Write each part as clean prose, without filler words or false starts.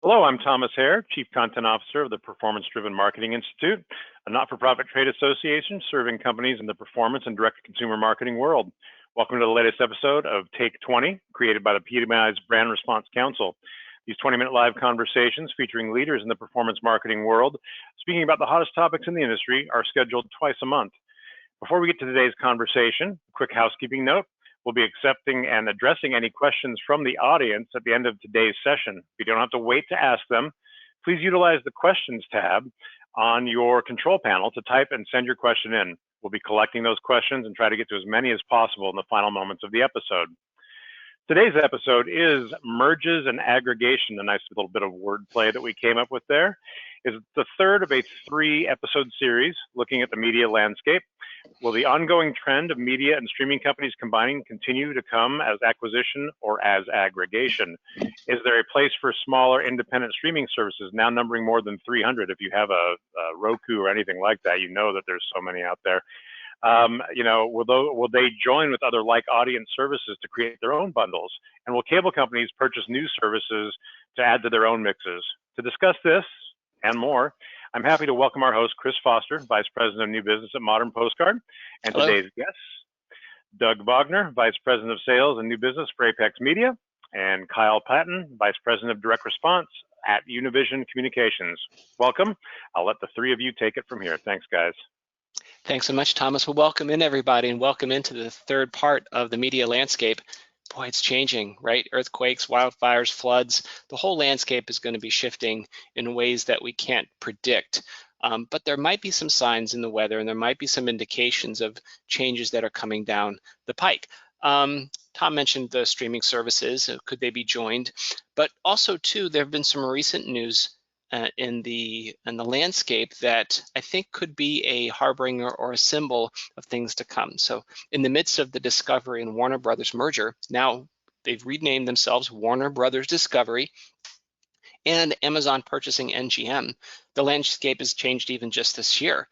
Hello, I'm Thomas Hare, Chief Content Officer of the Performance Driven Marketing Institute, a not-for-profit trade association serving companies in the performance and direct-to-consumer marketing world. Welcome to the latest episode of Take 20, created by the PDMI's Brand Response Council. These 20-minute live conversations featuring leaders in the performance marketing world, speaking about the hottest topics in the industry, are scheduled twice a month. Before we get to today's conversation, a quick housekeeping note. We'll be accepting and addressing any questions from the audience at the end of today's session. If you don't have to wait to ask them, please utilize the questions tab on your control panel to type and send your question in. We'll be collecting those questions and try to get to as many as possible in the final moments of the episode. Today's episode is merges and aggregation, a nice little bit of wordplay that we came up with there. It's the third of a 3-episode series looking at the media landscape. Will the ongoing trend of media and streaming companies combining continue to come as acquisition or as aggregation? Is there a place for smaller independent streaming services now numbering more than 300? If you have a Roku or anything like that, you know that there's so many out there. Will they join with other like audience services to create their own bundles? And will cable companies purchase new services to add to their own mixes? To discuss this and more, I'm happy to welcome our host, Chris Foster, Vice President of New Business at Modern Postcard, and Hello. Today's guests, Doug Bognar, Vice President of Sales and New Business for Apex Media, and Kyle Patten, Vice President of Direct Response at Univision Communications. Welcome. I'll let the three of you take it from here. Thanks, guys. Thanks so much, Thomas. Well, welcome in, everybody, and welcome into the third part of the media landscape. Boy, it's changing, right? Earthquakes, wildfires, floods. The whole landscape is going to be shifting in ways that we can't predict. But there might be some signs in the weather, and there might be some indications of changes that are coming down the pike. Tom mentioned the streaming services. Could they be joined? But also, too, there have been some recent news in the landscape that I think could be a harbinger or a symbol of things to come. So in the midst of the Discovery and Warner Brothers merger, now they've renamed themselves Warner Brothers Discovery, and Amazon purchasing MGM. The landscape has changed even just this year.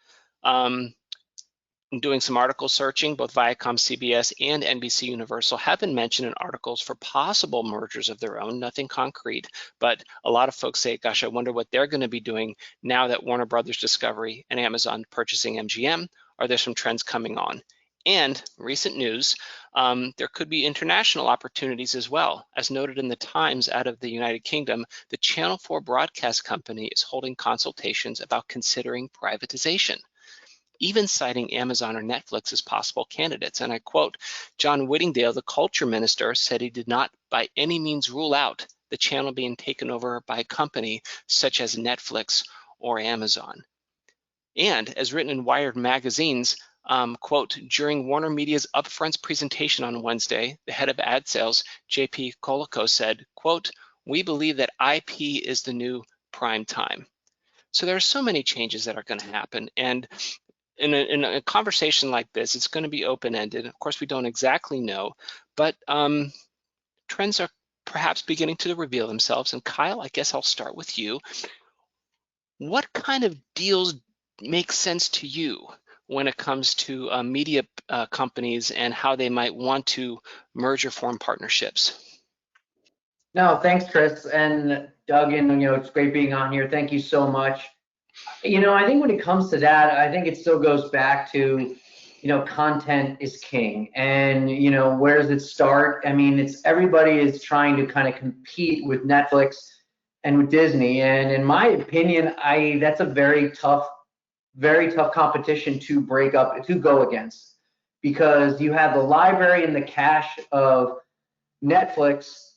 Doing some article searching, both Viacom, CBS, and NBC Universal have been mentioned in articles for possible mergers of their own, nothing concrete, but a lot of folks say, gosh, I wonder what they're going to be doing now that Warner Brothers Discovery and Amazon purchasing MGM. Are there some trends coming on? And recent news, there could be international opportunities as well. As noted in the Times out of the United Kingdom, the Channel 4 broadcast company is holding consultations about considering privatization, even citing Amazon or Netflix as possible candidates. And I quote, John Whittingdale, the culture minister, said he did not by any means rule out the channel being taken over by a company such as Netflix or Amazon. And as written in Wired magazines, quote, during Warner Media's upfront presentation on Wednesday, the head of ad sales, JP Colico, said, quote, we believe that IP is the new prime time. So there are so many changes that are going to happen. And in a conversation like this, it's going to be open-ended. Of course, we don't exactly know, but trends are perhaps beginning to reveal themselves. And Kyle, I guess I'll start with you. What kind of deals make sense to you when it comes to media companies and how they might want to merge or form partnerships? No, thanks, Chris. And Doug, and it's great being on here. Thank you so much. I think when it comes to that, I think it still goes back to, content is king. And, where does it start? I mean, everybody is trying to kind of compete with Netflix and with Disney. And in my opinion, that's a very tough competition to break up, to go against, because you have the library and the cache of Netflix,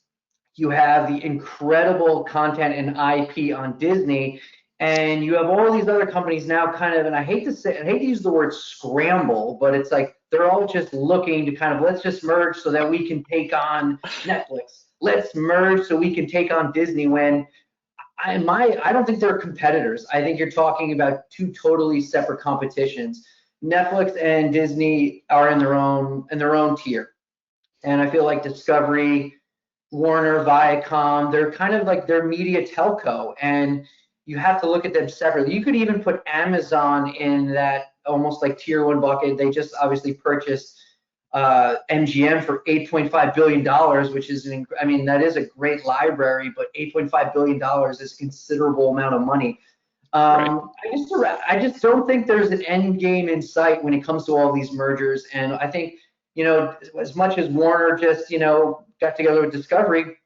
you have the incredible content and IP on Disney, and you have all these other companies now kind of, and I hate to use the word scramble, but it's like they're all just looking to kind of, let's just merge so that we can take on Netflix. Let's merge so we can take on Disney, when I don't think they're competitors. I think you're talking about two totally separate competitions. Netflix and Disney are in their own tier. And I feel like Discovery, Warner, Viacom, they're kind of like their media telco, and you have to look at them separately. You could even put Amazon in that almost like tier 1 bucket. They just obviously purchased MGM for $8.5 billion, which is, I mean, that is a great library, but $8.5 billion is a considerable amount of money. Right. I just don't think there's an end game in sight when it comes to all these mergers. And I think, as much as Warner just, got together with Discovery,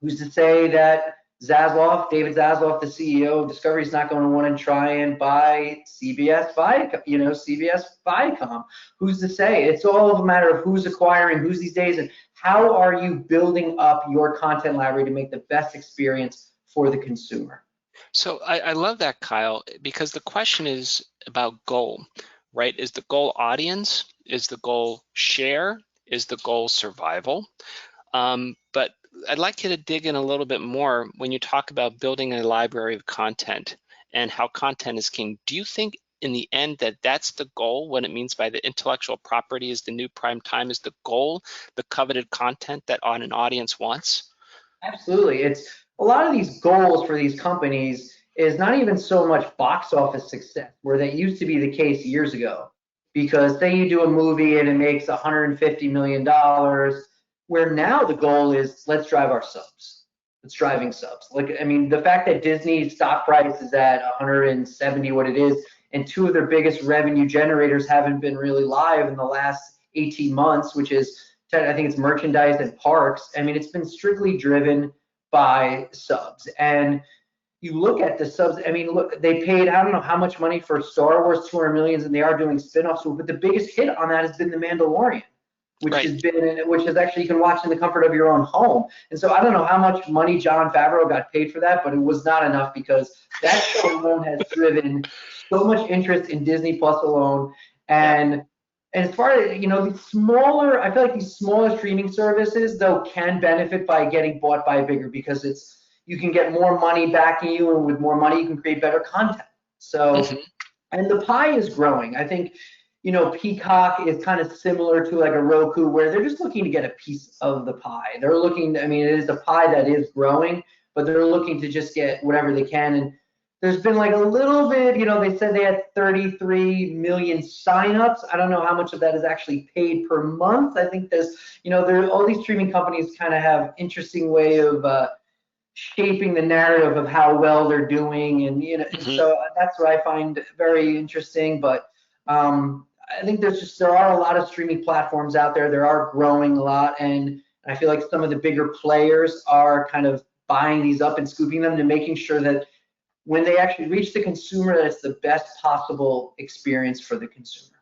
who's to say that David Zaslav, the CEO of Discovery, is not going to want to try and buy CBS Viacom? Who's to say? It's all a matter of who's acquiring who's these days, and how are you building up your content library to make the best experience for the consumer. So I love that, Kyle, because the question is about goal, right? Is the goal audience? Is the goal share? Is the goal survival? But I'd like you to dig in a little bit more when you talk about building a library of content and how content is king. Do you think in the end that that's the goal, what it means by the intellectual property is the new prime time, is the goal, the coveted content that an audience wants? Absolutely. It's a lot of these goals for these companies is not even so much box office success, where that used to be the case years ago. Because say you do a movie and it makes $150 million, where now the goal is let's drive our subs. It's driving subs. Like, I mean, the fact that Disney's stock price is at 170, what it is, and two of their biggest revenue generators haven't been really live in the last 18 months, which is, I think it's merchandise and parks. I mean, it's been strictly driven by subs. And you look at the subs, I mean, look, they paid, I don't know how much money for Star Wars, 200 million, and they are doing spin-offs, but the biggest hit on that has been The Mandalorian, which is actually, you can watch in the comfort of your own home. And so I don't know how much money Jon Favreau got paid for that, but it was not enough, because that show alone has driven so much interest in Disney Plus alone. And as far as, the smaller, I feel like these smaller streaming services, though, can benefit by getting bought by a bigger, because you can get more money backing you, and with more money, you can create better content. So, and the pie is growing. I think, Peacock is kind of similar to like a Roku, where they're just looking to get a piece of the pie. They're looking, I mean, it is a pie that is growing, but they're looking to just get whatever they can. And there's been like a little bit, they said they had 33 million signups. I don't know how much of that is actually paid per month. I think there's, all these streaming companies kind of have interesting way of shaping the narrative of how well they're doing. And, so that's what I find very interesting. But I think there are a lot of streaming platforms out there. There are growing a lot. And I feel like some of the bigger players are kind of buying these up and scooping them to making sure that when they actually reach the consumer, that it's the best possible experience for the consumer.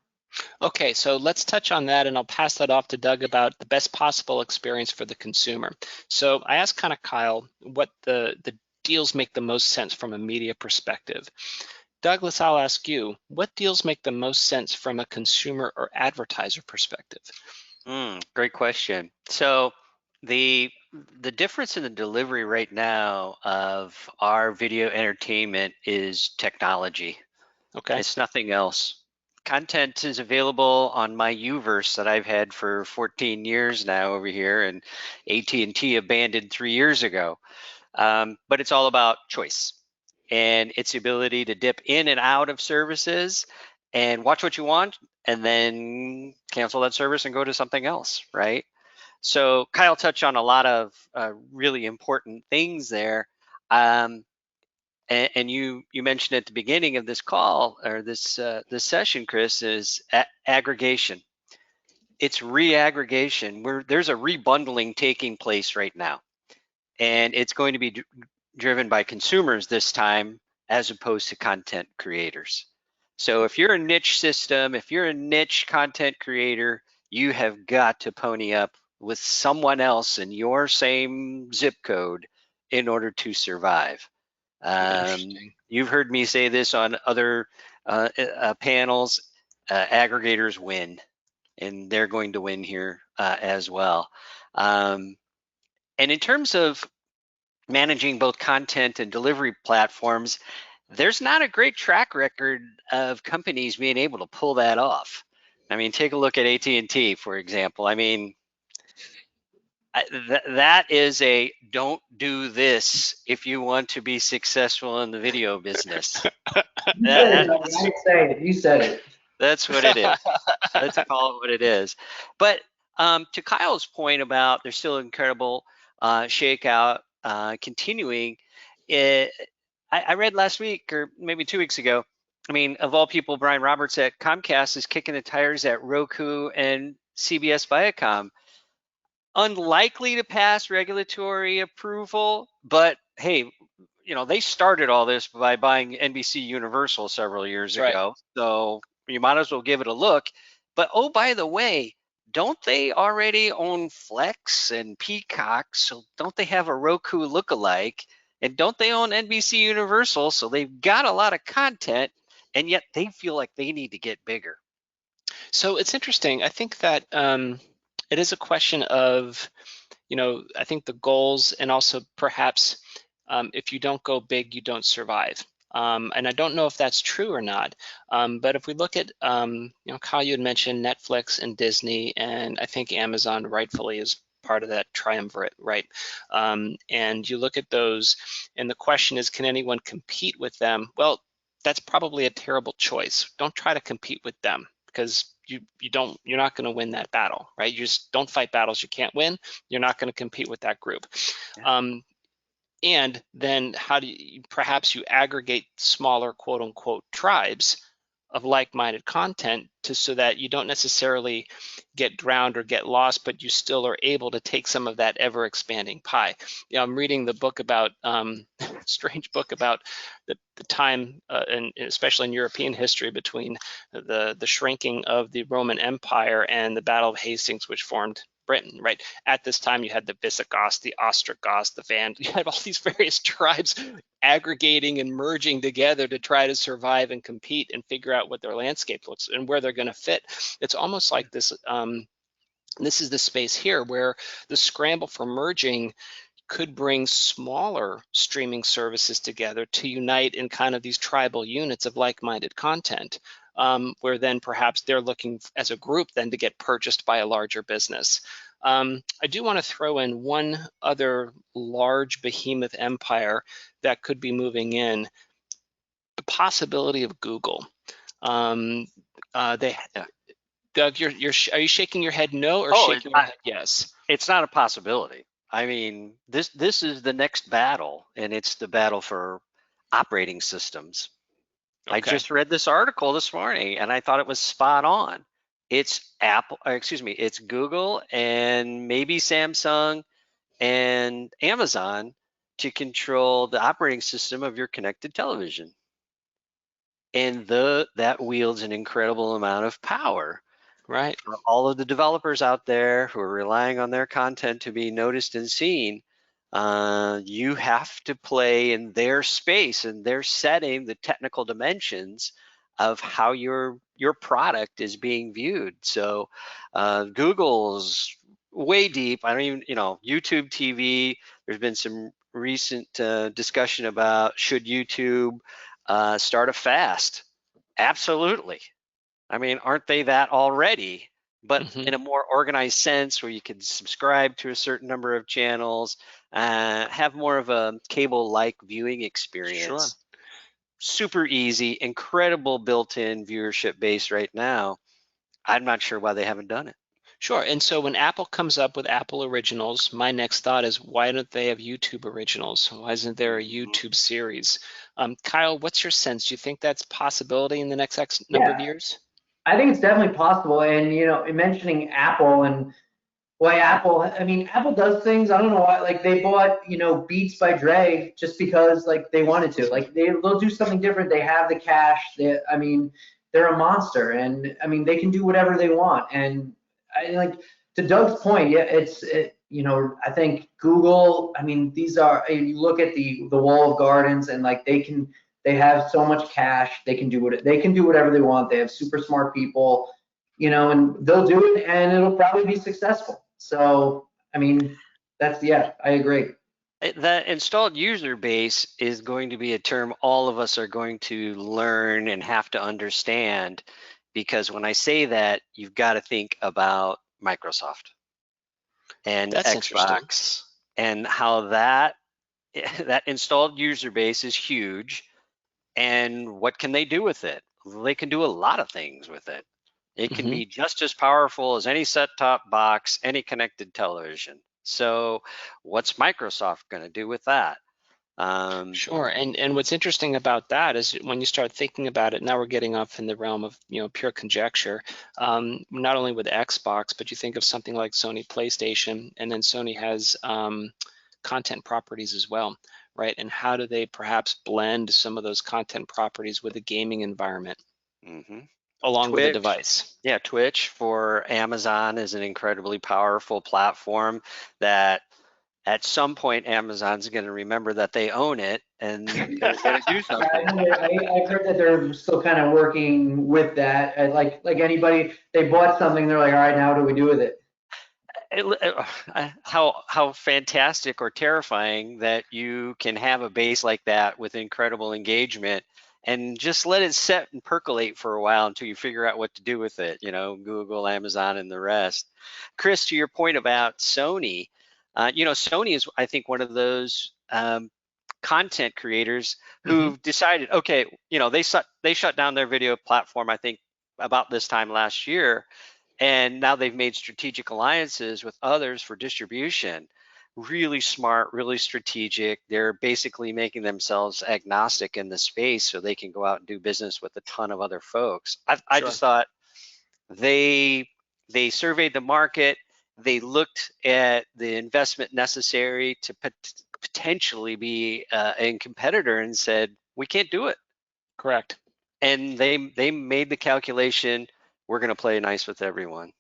Okay, so let's touch on that, and I'll pass that off to Doug about the best possible experience for the consumer. So I asked kind of Kyle what the deals make the most sense from a media perspective. Douglas, I'll ask you, what deals make the most sense from a consumer or advertiser perspective? Great question. So the difference in the delivery right now of our video entertainment is technology. Okay. It's nothing else. Content is available on my Uverse that I've had for 14 years now over here, and AT&T abandoned 3 years ago. But it's all about choice and its the ability to dip in and out of services and watch what you want, and then cancel that service and go to something else, right? So Kyle touched on a lot of really important things there. And you mentioned at the beginning of this call, or this session, Chris, is aggregation. It's re-aggregation. There's a rebundling taking place right now, and it's going to be driven by consumers this time as opposed to content creators. So if you're a niche system, if you're a niche content creator, you have got to pony up with someone else in your same zip code in order to survive. You've heard me say this on other panels. Aggregators win, and they're going to win here as well. And in terms of managing both content and delivery platforms, there's not a great track record of companies being able to pull that off. I mean, take a look at AT&T, for example. I mean, that is a don't do this if you want to be successful in the video business. You said it. You said it. That's what it is. Let's call it what it is. But to Kyle's point about there's still incredible shakeout continuing. I read last week or maybe 2 weeks ago. I mean, of all people, Brian Roberts at Comcast is kicking the tires at Roku and CBS Viacom. Unlikely to pass regulatory approval, but hey, they started all this by buying NBC Universal several years ago. So you might as well give it a look. But oh, by the way, don't they already own Flex and Peacock? So don't they have a Roku lookalike? And don't they own NBC Universal? So they've got a lot of content, and yet they feel like they need to get bigger. So it's interesting. I think that it is a question of, I think the goals, and also perhaps if you don't go big, you don't survive. And I don't know if that's true or not. But if we look at, Kyle, you had mentioned Netflix and Disney, and I think Amazon rightfully is part of that triumvirate, right? And you look at those, and the question is, can anyone compete with them? Well, that's probably a terrible choice. Don't try to compete with them, because you're not going to win that battle, right? You just don't fight battles you can't win. You're not going to compete with that group. Yeah. And then how do you, perhaps you aggregate smaller quote unquote tribes of like-minded content so that you don't necessarily get drowned or get lost, but you still are able to take some of that ever expanding pie. I'm reading the book about, strange book about the time, and especially in European history, between the shrinking of the Roman Empire and the Battle of Hastings, which formed Britain, right? At this time, you had the Visigoths, the Ostrogoths, the Vandals. You had all these various tribes aggregating and merging together to try to survive and compete and figure out what their landscape looks and where they're going to fit. It's almost like this. This is the space here where the scramble for merging could bring smaller streaming services together to unite in kind of these tribal units of like-minded content. Where then perhaps they're looking as a group then to get purchased by a larger business. I do want to throw in one other large behemoth empire that could be moving in, the possibility of Google. Doug, are you shaking your head no or shaking your head yes? It's not a possibility. I mean, this is the next battle, and it's the battle for operating systems. Okay. I just read this article this morning, and I thought it was spot on. It's it's Google and maybe Samsung and Amazon to control the operating system of your connected television. And that wields an incredible amount of power. Right. For all of the developers out there who are relying on their content to be noticed and seen, you have to play in their space and their setting, the technical dimensions of how your product is being viewed. So Google's way deep. I don't even, YouTube TV, there's been some recent discussion about should YouTube start a fast? Absolutely. I mean, aren't they that already? But in a more organized sense, where you can subscribe to a certain number of channels, have more of a cable-like viewing experience. Sure. Super easy, incredible built-in viewership base right now. I'm not sure why they haven't done it. Sure, and so when Apple comes up with Apple Originals, my next thought is, why don't they have YouTube Originals? Why isn't there a YouTube series? Kyle, what's your sense? Do you think that's a possibility in the next X number of years? I think it's definitely possible. And, mentioning Apple and why Apple does things, I don't know why, like they bought, Beats by Dre just because like they wanted to, like they'll do something different. They have the cash. They're a monster, and they can do whatever they want. And to Doug's point, yeah, I think Google, these are, you look at the walled gardens, and like they have so much cash, they can do whatever they want. They have super smart people, and they'll do it, and it'll probably be successful. So, I agree. The installed user base is going to be a term all of us are going to learn and have to understand, because when I say that, you've got to think about Microsoft and Xbox and how that installed user base is huge. And what can they do with it? they can do a lot of things with it. It can be just as powerful as any set-top box, any connected television. So what's Microsoft going to do with that? Sure, and what's interesting about that is when you start thinking about it, now we're getting off in the realm of pure conjecture. Not only with Xbox, but you think of something like Sony PlayStation, and then Sony has content properties as well, right? And how do they perhaps blend some of those content properties with a gaming environment along with the device? Yeah, Twitch for Amazon is an incredibly powerful platform that at some point Amazon's going to remember that they own it and they're going to do something. I've heard that they're still kind of working with that. Like anybody, they bought something, they're like, all right, now what do we do with it? How fantastic or terrifying that you can have a base like that with incredible engagement and just let it set and percolate for a while until you figure out what to do with it, Google, Amazon, and the rest. Chris, to your point about Sony, Sony is, I think, one of those content creators who've decided, okay, they shut down their video platform, I think, about this time last year, and now they've made strategic alliances with others for distribution. Really smart, really strategic. They're basically making themselves agnostic in the space so they can go out and do business with a ton of other folks. I just thought they surveyed the market. They looked at the investment necessary to potentially be a competitor and said, we can't do it. Correct. And they made the calculation, we're going to play nice with everyone.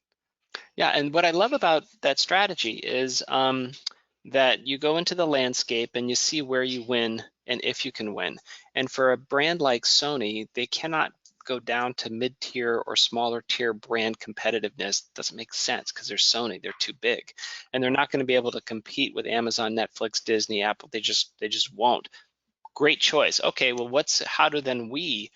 Yeah, and what I love about that strategy is that you go into the landscape and you see where you win and if you can win. And for a brand like Sony, they cannot go down to mid-tier or smaller tier brand competitiveness. Doesn't make sense because they're Sony, they're too big. And they're not going to be able to compete with Amazon, Netflix, Disney, Apple. They just won't. Great choice. Okay, well, how do then we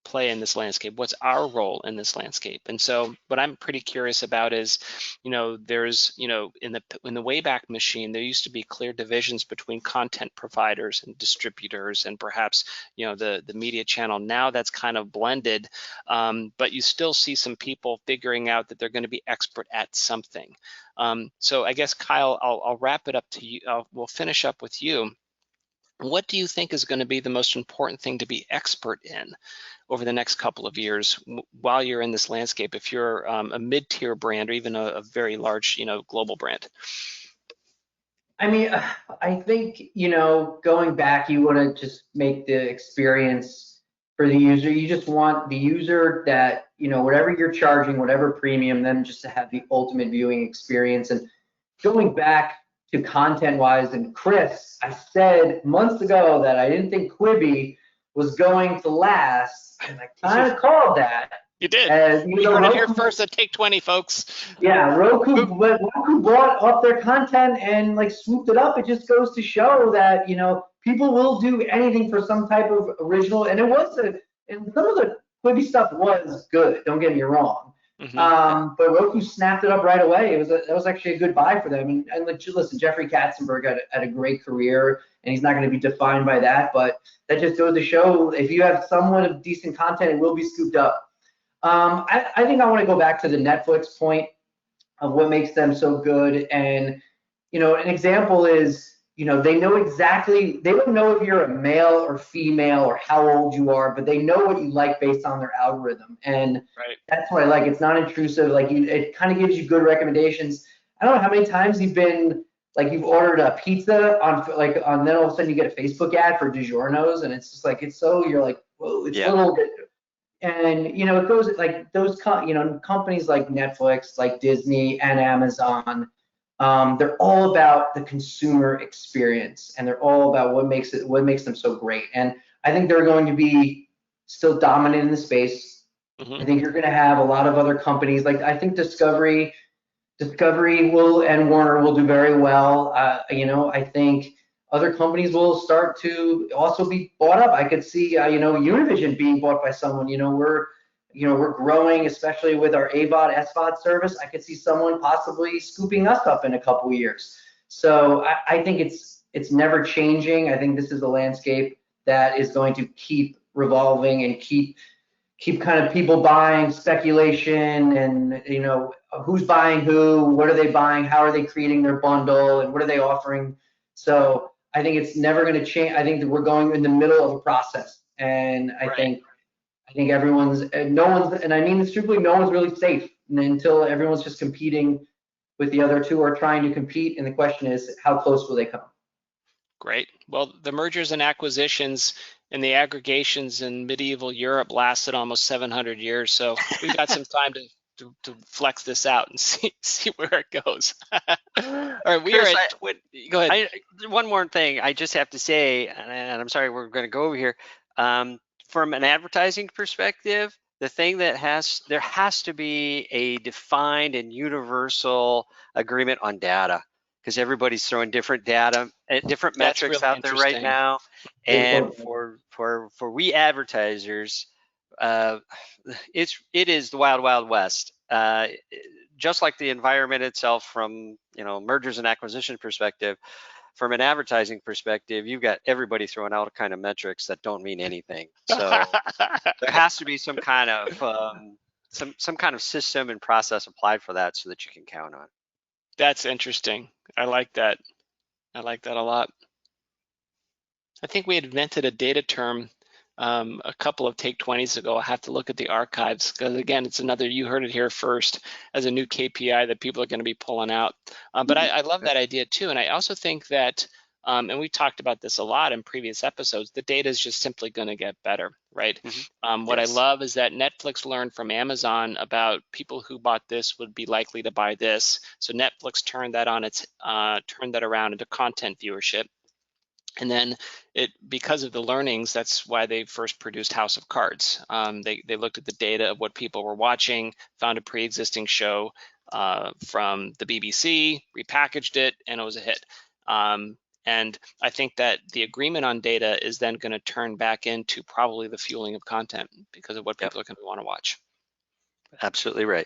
play in this landscape? What's our role in this landscape? And so what I'm pretty curious about is, there's, in the Wayback Machine, there used to be clear divisions between content providers and distributors and perhaps, the media channel. Now that's kind of blended, but you still see some people figuring out that they're going to be expert at something. So I guess, Kyle, I'll wrap it up to you. We'll finish up with you. What do you think is going to be the most important thing to be expert in over the next couple of years while you're in this landscape, if you're a mid-tier brand or even a very large, global brand? I mean, I think, going back, you want to just make the experience for the user. You just want the user that, whatever you're charging, whatever premium, them just to have the ultimate viewing experience. And going back to content-wise, and Chris, I said months ago that I didn't think Quibi was going to last, and I kind of called that. You did. You heard it here first at Take 20, folks. Yeah, Roku brought up their content and swooped it up. It just goes to show that people will do anything for some type of original, and and some of the Quibi stuff was good. Don't get me wrong. But Roku snapped it up right away. That was actually a good buy for them. And listen, Jeffrey Katzenberg had a great career, and he's not going to be defined by that. But that just goes to show if you have somewhat of decent content, it will be scooped up. I think I want to go back to the Netflix point of what makes them so good. And an example is they know exactly. They don't know if you're a male or female or how old you are, but they know what you like based on their algorithm, and that's what I like. It's not intrusive. It kind of gives you good recommendations. I don't know how many times you've been you've ordered a pizza on then all of a sudden you get a Facebook ad for DiGiorno's, and it's just you're like, whoa, it's a little bit. And it goes those companies like Netflix, like Disney and Amazon. They're all about the consumer experience, and they're all about what makes them so great. And I think they're going to be still dominant in the space. I think you're going to have a lot of other companies. I think Discovery will, and Warner will do very well. I think other companies will start to also be bought up. I could see Univision being bought by someone. We're growing, especially with our AVOD, SVOD service. I could see someone possibly scooping us up in a couple of years. So I think it's never changing. I think this is a landscape that is going to keep revolving and keep keep kind of people buying, speculation, and who's buying who, what are they buying, how are they creating their bundle, and what are they offering. So I think it's never going to change. I think that we're going in the middle of a process, and I think everyone's, no one's, and I mean this truthfully, no one's really safe until everyone's just competing with the other two or trying to compete. And the question is, how close will they come? Great. Well, the mergers and acquisitions and the aggregations in medieval Europe lasted almost 700 years. So we've got some time to flex this out and see where it goes. All right, Chris, go ahead. One more thing I just have to say, and I'm sorry we're going to go over here. From an advertising perspective, the thing that there has to be a defined and universal agreement on data, because everybody's throwing different data, different metrics really out there right now. And for we advertisers, it is the wild, wild west. Just like the environment itself from mergers and acquisition perspective, from an advertising perspective, you've got everybody throwing out kind of metrics that don't mean anything. So there has to be some kind of some kind of system and process applied for that so that you can count on. That's interesting. I like that. I like that a lot. I think we invented a data term a couple of Take 20s ago. I have to look at the archives because, again, it's another, you heard it here first, as a new KPI that people are going to be pulling out. But I love that idea too. And I also think that, and we talked about this a lot in previous episodes, the data is just simply going to get better, right? What I love is that Netflix learned from Amazon about people who bought this would be likely to buy this. So Netflix turned that turned that around into content viewership. And then because of the learnings, that's why they first produced House of Cards. They looked at the data of what people were watching, found a pre-existing show from the BBC, repackaged it, and it was a hit. And I think that the agreement on data is then going to turn back into probably the fueling of content because of what people are going to want to watch. Absolutely right.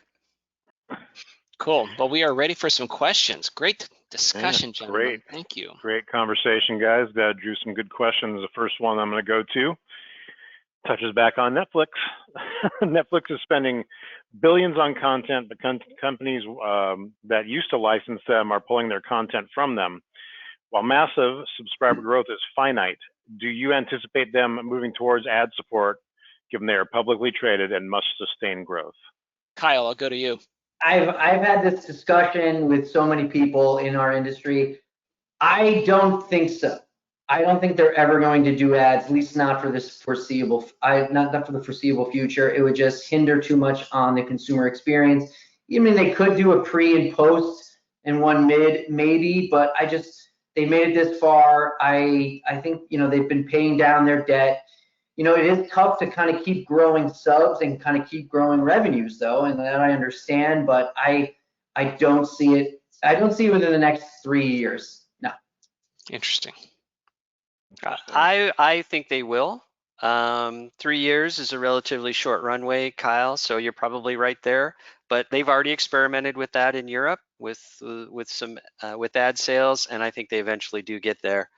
Cool. Well, we are ready for some questions. Great discussion, gentlemen. Great. Thank you. Great conversation, guys. Drew some good questions. The first one I'm going to go to touches back on Netflix. Netflix is spending billions on content, but companies that used to license them are pulling their content from them. While massive subscriber growth is finite, do you anticipate them moving towards ad support, given they are publicly traded and must sustain growth? Kyle, I'll go to you. I've had this discussion with so many people in our industry. I don't think so. I don't think they're ever going to do ads, at least not for this foreseeable. Not for the foreseeable future. It would just hinder too much on the consumer experience. Even they could do a pre and post and one mid, maybe, but they made it this far. I think they've been paying down their debt. It is tough to kind of keep growing subs and kind of keep growing revenues, though, and that I understand. But I don't see it. I don't see it within the next 3 years. No. Interesting. I think they will. 3 years is a relatively short runway, Kyle. So you're probably right there. But they've already experimented with that in Europe with ad sales, and I think they eventually do get there.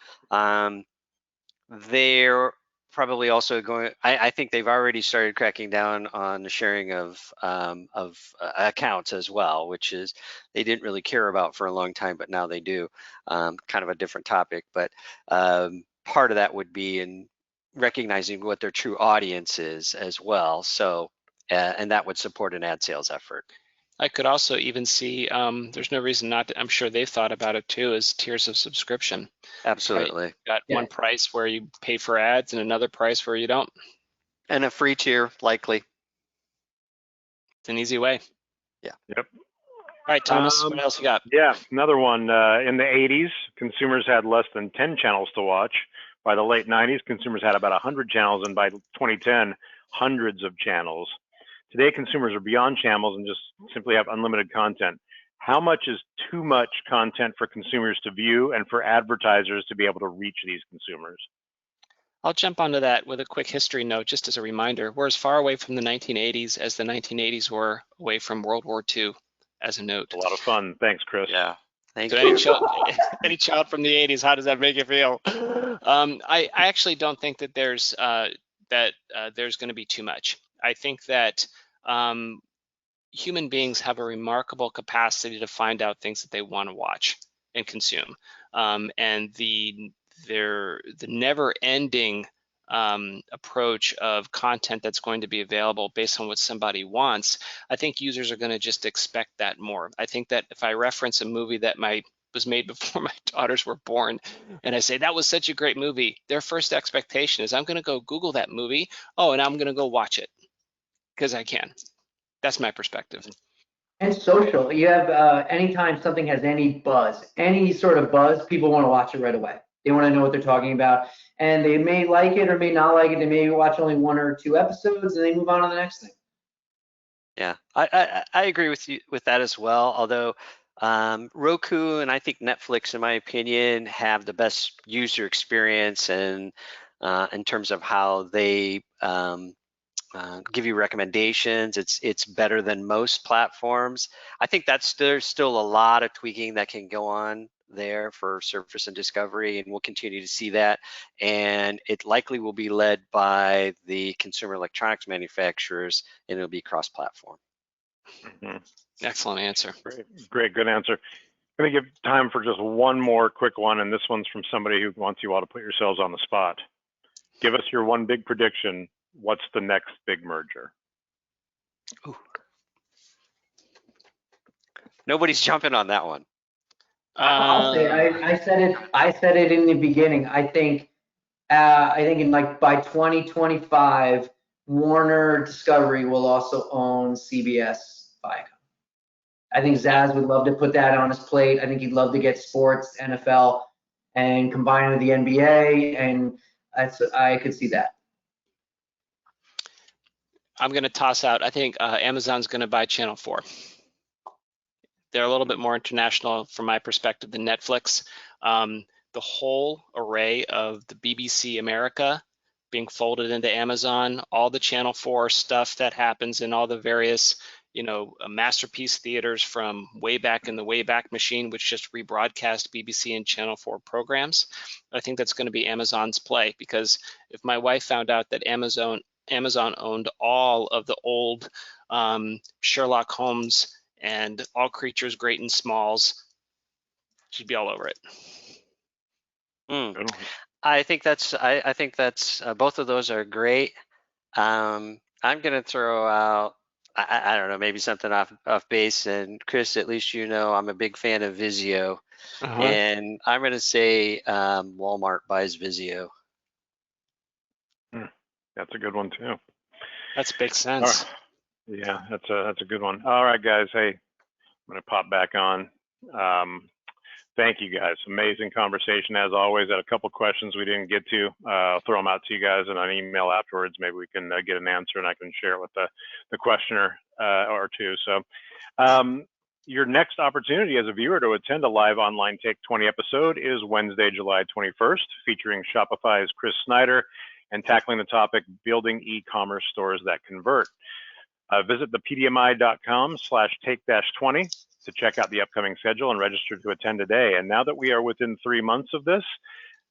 They're probably also going. I think they've already started cracking down on the sharing of accounts as well, which is they didn't really care about for a long time, but now they do. Kind of a different topic, but part of that would be in recognizing what their true audience is as well. So, and that would support an ad sales effort. I could also even see, there's no reason not to, I'm sure they've thought about it too, as tiers of subscription. Absolutely. Right? Got one price where you pay for ads and another price where you don't. And a free tier, likely. It's an easy way. Yeah. Yep. All right, Thomas, what else you got? Yeah, another one. In the 80s, consumers had less than 10 channels to watch. By the late 90s, consumers had about 100 channels, and by 2010, hundreds of channels. Today, consumers are beyond channels and just simply have unlimited content. How much is too much content for consumers to view and for advertisers to be able to reach these consumers? I'll jump onto that with a quick history note, just as a reminder. We're as far away from the 1980s as the 1980s were away from World War II, as a note. A lot of fun. Thanks, Chris. Yeah. Thank you. Any child from the 80s, how does that make you feel? I actually don't think that there's going to be too much. I think that human beings have a remarkable capacity to find out things that they want to watch and consume, and the never-ending approach of content that's going to be available based on what somebody wants, I think users are going to just expect that more. I think that if I reference a movie that was made before my daughters were born, and I say that was such a great movie, their first expectation is I'm going to go Google that movie, and I'm going to go watch it because I can. That's my perspective. And social. You have anytime something has any buzz, any sort of buzz, people want to watch it right away. They want to know what they're talking about, and they may like it or may not like it. They may watch only 1 or 2 episodes and they move on to the next thing. Yeah, I agree with you with that as well. Although Roku and I think Netflix, in my opinion, have the best user experience and in terms of how they give you recommendations. It's better than most platforms. I think there's still a lot of tweaking that can go on there for surface and discovery, and we'll continue to see that. And it likely will be led by the consumer electronics manufacturers, and it'll be cross-platform. Excellent answer. Great, good answer. I'm going to give time for just one more quick one, and this one's from somebody who wants you all to put yourselves on the spot. Give us your one big prediction. What's the next big merger? Ooh. Nobody's jumping on that one. I'll say I said it in the beginning. I think in by 2025, Warner Discovery will also own CBS Viacom. I think Zaz would love to put that on his plate. I think he'd love to get sports, NFL, and combine it with the NBA, and I could see that. I'm going to toss out, I think Amazon's going to buy Channel 4. They're a little bit more international from my perspective than Netflix. The whole array of the BBC America being folded into Amazon, all the Channel 4 stuff that happens in all the various, masterpiece theaters from way back in the Wayback Machine, which just rebroadcast BBC and Channel 4 programs. I think that's going to be Amazon's play, because if my wife found out that Amazon owned all of the old Sherlock Holmes and All Creatures Great and Smalls, she'd be all over it. I think that's both of those are great. I'm gonna throw out I don't know, maybe something off base, and Chris, at least I'm a big fan of Vizio, and I'm gonna say Walmart buys Vizio. That's a good one too. That makes sense. Yeah, that's a good one. All right, guys. Hey, I'm gonna pop back on. Thank you, guys. Amazing conversation as always. Had a couple questions we didn't get to. I'll throw them out to you guys in an email afterwards. Maybe we can get an answer and I can share it with the questioner or two. So your next opportunity as a viewer to attend a live online Take 20 episode is Wednesday, July 21st, featuring Shopify's Chris Snyder and tackling the topic, building e-commerce stores that convert. Visit thepdmi.com/take-20 to check out the upcoming schedule and register to attend today. And now that we are within 3 months of this,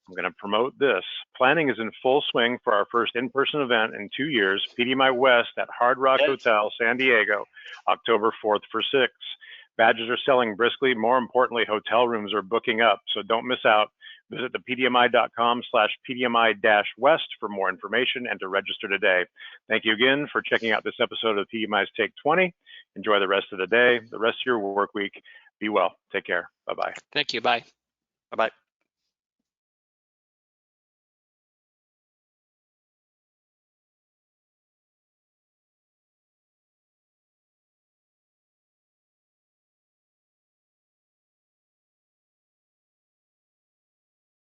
I'm going to promote this. Planning is in full swing for our first in-person event in 2 years, PDMI West at Hard Rock Hotel, San Diego, October 4th for 6. Badges are selling briskly. More importantly, hotel rooms are booking up, so don't miss out. Visit thepdmi.com/PDMI-West for more information and to register today. Thank you again for checking out this episode of PDMI's Take 20. Enjoy the rest of the day, the rest of your work week. Be well. Take care. Bye-bye. Thank you. Bye. Bye-bye.